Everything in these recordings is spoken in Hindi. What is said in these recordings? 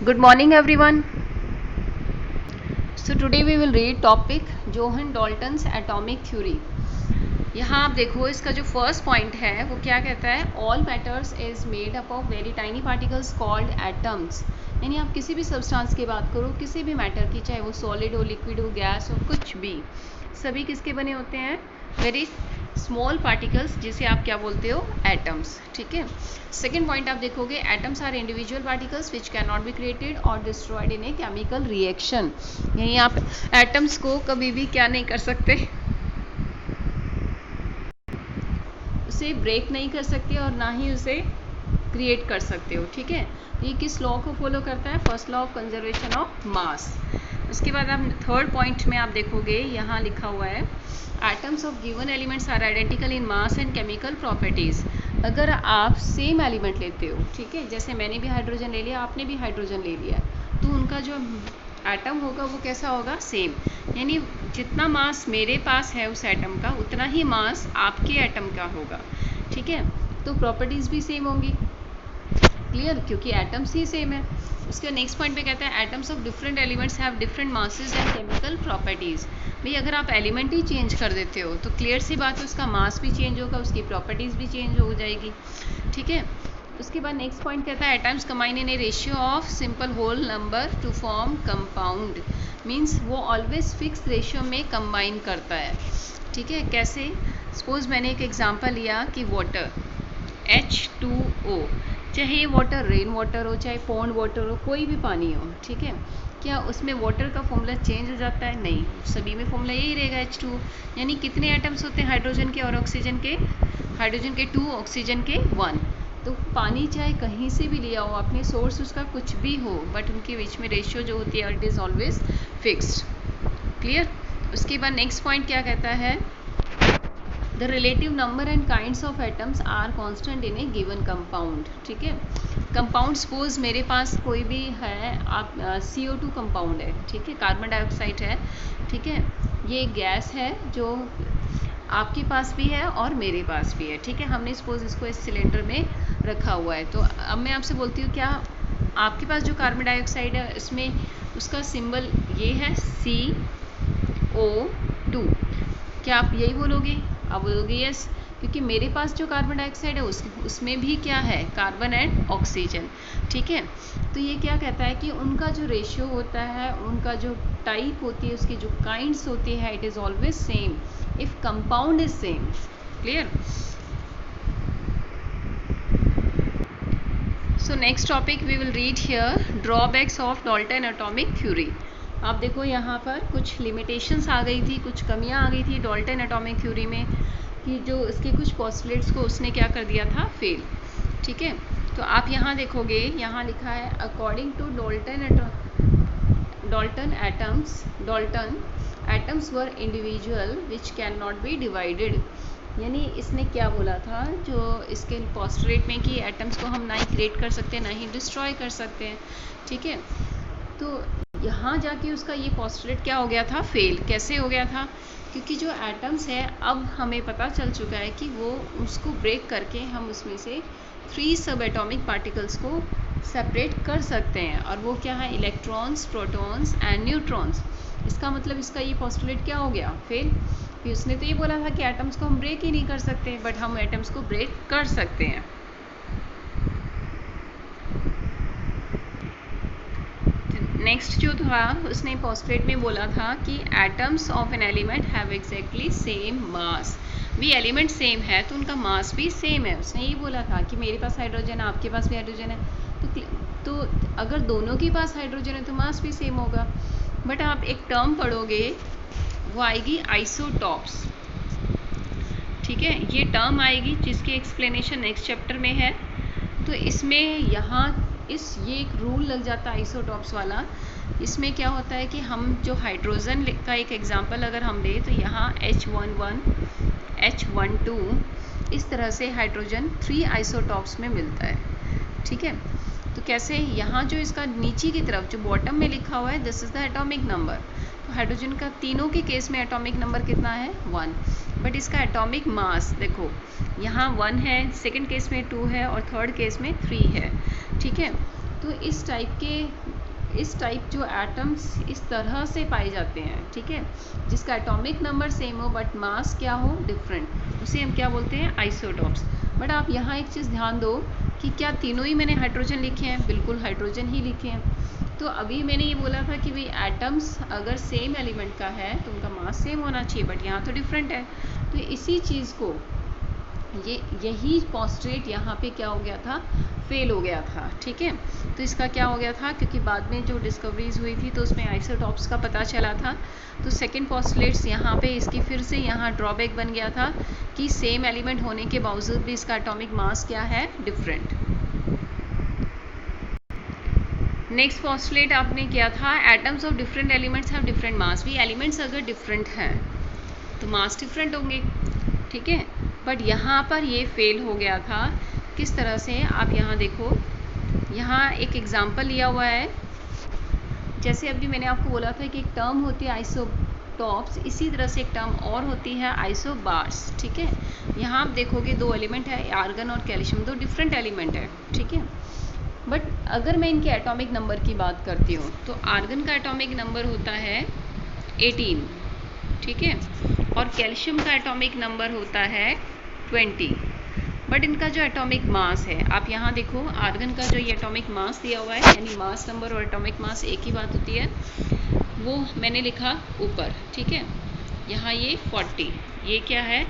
Good morning everyone. So today we will read topic Johan Dalton's atomic theory. यहाँ आप देखो इसका जो फर्स्ट पॉइंट है वो क्या कहता है, all matters is made up of very tiny particles called atoms. यानी आप किसी भी सब्सटेंस की बात करो, किसी भी मैटर की, चाहे वो सॉलिड हो, लिक्विड हो, गैस हो, कुछ भी, सभी किसके बने होते हैं, वेरी स्मॉल पार्टिकल्स, जिसे आप क्या बोलते हो, एटम्स। ठीक है। सेकेंड पॉइंट आप देखोगे, atoms are individual particles which can not be created और destroyed in a chemical reaction. यहीं आप एटम्स को कभी भी क्या नहीं कर सकते, उसे ब्रेक नहीं कर सकते और ना ही उसे क्रिएट कर सकते हो। ठीक है। ये किस लॉ को फॉलो करता है, first law of conservation of mass. उसके बाद आप थर्ड पॉइंट में आप देखोगे, यहाँ लिखा हुआ है atoms of given elements are identical in mass and chemical properties. अगर आप सेम एलिमेंट लेते हो, ठीक है, जैसे मैंने भी हाइड्रोजन ले लिया, आपने भी हाइड्रोजन ले लिया, तो उनका जो एटम होगा वो कैसा होगा, सेम। यानी जितना मास मेरे पास है उस एटम का, उतना ही मास आपके एटम का होगा। ठीक है। तो प्रॉपर्टीज़ भी सेम होंगी। क्लियर, क्योंकि एटम्स ही सेम है। उसके नेक्स्ट पॉइंट पे कहता है atoms of different elements have different masses and chemical properties. भाई अगर आप एलिमेंट ही चेंज कर देते हो तो क्लियर सी बात है, उसका मास भी चेंज होगा, उसकी प्रॉपर्टीज़ भी चेंज हो जाएगी। ठीक है। उसके बाद नेक्स्ट पॉइंट कहता है atoms combine in a ratio of simple whole number to form compound. Means वो ऑलवेज फिक्स रेशियो में कंबाइन करता है। ठीक है। कैसे, सपोज मैंने एक एग्जांपल लिया कि वाटर H2O, चाहे ये वाटर रेन वाटर हो, चाहे पॉन्ड वाटर हो, कोई भी पानी हो, ठीक है, क्या उसमें वाटर का फॉर्मूला चेंज हो जाता है? नहीं, सभी में फॉर्मूला यही रहेगा H2O। यानी कितने एटम्स होते हैं हाइड्रोजन के और ऑक्सीजन के, हाइड्रोजन के 2, ऑक्सीजन के 1। तो पानी चाहे कहीं से भी लिया हो आपने, सोर्स उसका कुछ भी हो, बट उनके बीच में रेशियो जो होती है it is always fixed. Clear. उसके बाद नेक्स्ट पॉइंट क्या कहता है, the relative number and kinds of atoms are constant in a given compound. ठीक है। कंपाउंड सपोज मेरे पास कोई भी है, आप CO2 कंपाउंड है, ठीक है, कार्बन डाइऑक्साइड है, ठीक है, ये गैस है जो आपके पास भी है और मेरे पास भी है। ठीक है। हमने सपोज इसको इस सिलेंडर में रखा हुआ है। तो अब मैं आपसे बोलती हूँ, क्या आपके पास जो कार्बन डाइऑक्साइड है इसमें उसका सिंबल ये है CO2, क्या आप यही बोलोगे? आप बोलोगे यस, क्योंकि मेरे पास जो कार्बन डाइऑक्साइड है उसमें भी क्या है, कार्बन एंड ऑक्सीजन। ठीक है। तो ये क्या कहता है कि उनका जो रेशियो होता है, उनका जो टाइप होती है, उसकी जो काइंड्स होती है, it is always same if compound is same. Clear. So next topic we will read here, drawbacks of Dalton atomic theory. आप देखो यहाँ पर कुछ लिमिटेशंस आ गई थी, कुछ कमियाँ आ गई थी डाल्टन एटॉमिक थ्योरी में, कि जो उसके कुछ पोस्टुलेट्स को उसने क्या कर दिया था, फेल। ठीक है। तो आप यहाँ देखोगे, यहाँ लिखा है according to Dalton atoms were individual which can not be divided. यानी इसने क्या बोला था, जो इसके पोस्टुलेट में, कि एटम्स को हम ना ही क्रिएट कर सकते, ना ही डिस्ट्रॉय कर सकते हैं। ठीक है। तो यहाँ जाके उसका ये पोस्टुलेट क्या हो गया था, फेल। कैसे हो गया था? क्योंकि जो एटम्स है, अब हमें पता चल चुका है कि वो उसको ब्रेक करके हम उसमें से 3 सब एटॉमिक पार्टिकल्स को सेपरेट कर सकते हैं, और वो क्या है, इलेक्ट्रॉन्स, प्रोटॉन्स एंड न्यूट्रॉन्स। इसका मतलब इसका ये पोस्टुलेट क्या हो गया, फेल। कि उसने तो ये बोला था कि एटम्स को हम ब्रेक ही नहीं कर सकते, बट हम एटम्स को ब्रेक कर सकते हैं। नेक्स्ट जो था, उसने पोस्टुलेट में बोला था कि atoms of an element have exactly same mass. भी एलिमेंट सेम है तो उनका मास भी सेम है। उसने ये बोला था कि मेरे पास हाइड्रोजन है, आपके पास भी हाइड्रोजन है, तो अगर दोनों के पास हाइड्रोजन है तो मास भी सेम होगा। बट आप एक टर्म पढ़ोगे, वो आएगी आइसोटॉप्स। ठीक है, ये टर्म आएगी जिसकी एक्सप्लेनेशन नेक्स्ट चैप्टर में है। तो इसमें यहाँ ये एक रूल लग जाता है आइसोटॉप्स वाला। इसमें क्या होता है कि हम जो हाइड्रोजन का एक एग्जांपल अगर हम दें, तो यहाँ H11, H12, इस तरह से हाइड्रोजन 3 आइसोटॉप्स में मिलता है। ठीक है। तो कैसे, यहाँ जो इसका नीचे की तरफ जो बॉटम में लिखा हुआ है, this is the atomic number. तो हाइड्रोजन का तीनों के केस में एटॉमिक नंबर कितना है, 1। बट इसका एटॉमिक मास देखो, यहाँ 1 है, सेकंड केस में 2 है, और थर्ड केस में 3 है। ठीक है। तो इस टाइप के इस टाइप जो एटम्स इस तरह से पाए जाते हैं, ठीक है, जिसका एटॉमिक नंबर सेम हो बट मास क्या हो, डिफरेंट, उसे हम क्या बोलते हैं, आइसोटॉप्स। बट आप यहाँ एक चीज़ ध्यान दो कि क्या तीनों ही मैंने हाइड्रोजन लिखे हैं, बिल्कुल हाइड्रोजन ही लिखे हैं। तो अभी मैंने ये बोला था कि भाई एटम्स अगर सेम एलिमेंट का है तो उनका मास सेम होना चाहिए, बट यहाँ तो डिफरेंट है। तो इसी चीज़ को यही पोस्टुलेट यहाँ पे क्या हो गया था, फेल हो गया था, ठीक है। तो इसका क्या हो गया था, क्योंकि बाद में जो डिस्कवरीज हुई थी तो उसमें आइसोटॉप्स का पता चला था, तो सेकंड पोस्टुलेट्स यहाँ पे इसकी फिर से यहाँ ड्रॉबैक बन गया था कि सेम एलिमेंट होने के बावजूद भी इसका एटॉमिक मास क्या है, डिफरेंट। नेक्स्ट पोस्टुलेट आपने किया था, atoms of different elements have different mass. भी एलिमेंट्स अगर डिफरेंट हैं तो मास डिफरेंट होंगे, ठीक है। बट यहाँ पर ये फेल हो गया था। किस तरह से, आप यहाँ देखो, यहाँ एक एग्जांपल लिया हुआ है। जैसे अभी मैंने आपको बोला था कि एक टर्म होती है आइसोटॉप्स, इसी तरह से एक टर्म और होती है आइसोबार्स, ठीक है। यहाँ आप देखोगे दो एलिमेंट है, आर्गन और कैल्शियम, दो डिफरेंट एलिमेंट है, ठीक है। बट अगर मैं इनके एटॉमिक नंबर की बात करती हूँ तो आर्गन का एटॉमिक नंबर होता है 18, ठीक है, और कैल्शियम का एटॉमिक नंबर होता है 20। बट इनका जो एटॉमिक मास है, आप यहाँ देखो, आर्गन का जो ये एटॉमिक मास दिया हुआ है, यानी मास नंबर और एटॉमिक मास एक ही बात होती है, वो मैंने लिखा ऊपर, ठीक है। यहाँ ये 40, ये क्या है,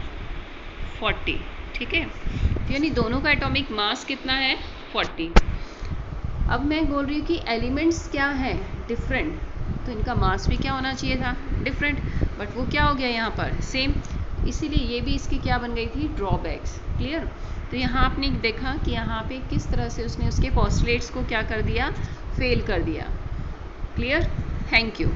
40, ठीक है। तो यानी दोनों का एटॉमिक मास कितना है, 40। अब मैं बोल रही हूँ कि एलिमेंट्स क्या है, डिफरेंट, तो इनका मास भी क्या होना चाहिए था, डिफरेंट, बट वो क्या हो गया यहाँ पर, सेम। इसीलिए ये भी इसकी क्या बन गई थी, ड्रॉबैक्स। क्लियर। तो यहाँ आपने देखा कि यहाँ पे किस तरह से उसने उसके पोस्टुलेट्स को क्या कर दिया, फेल कर दिया। क्लियर। Thank you.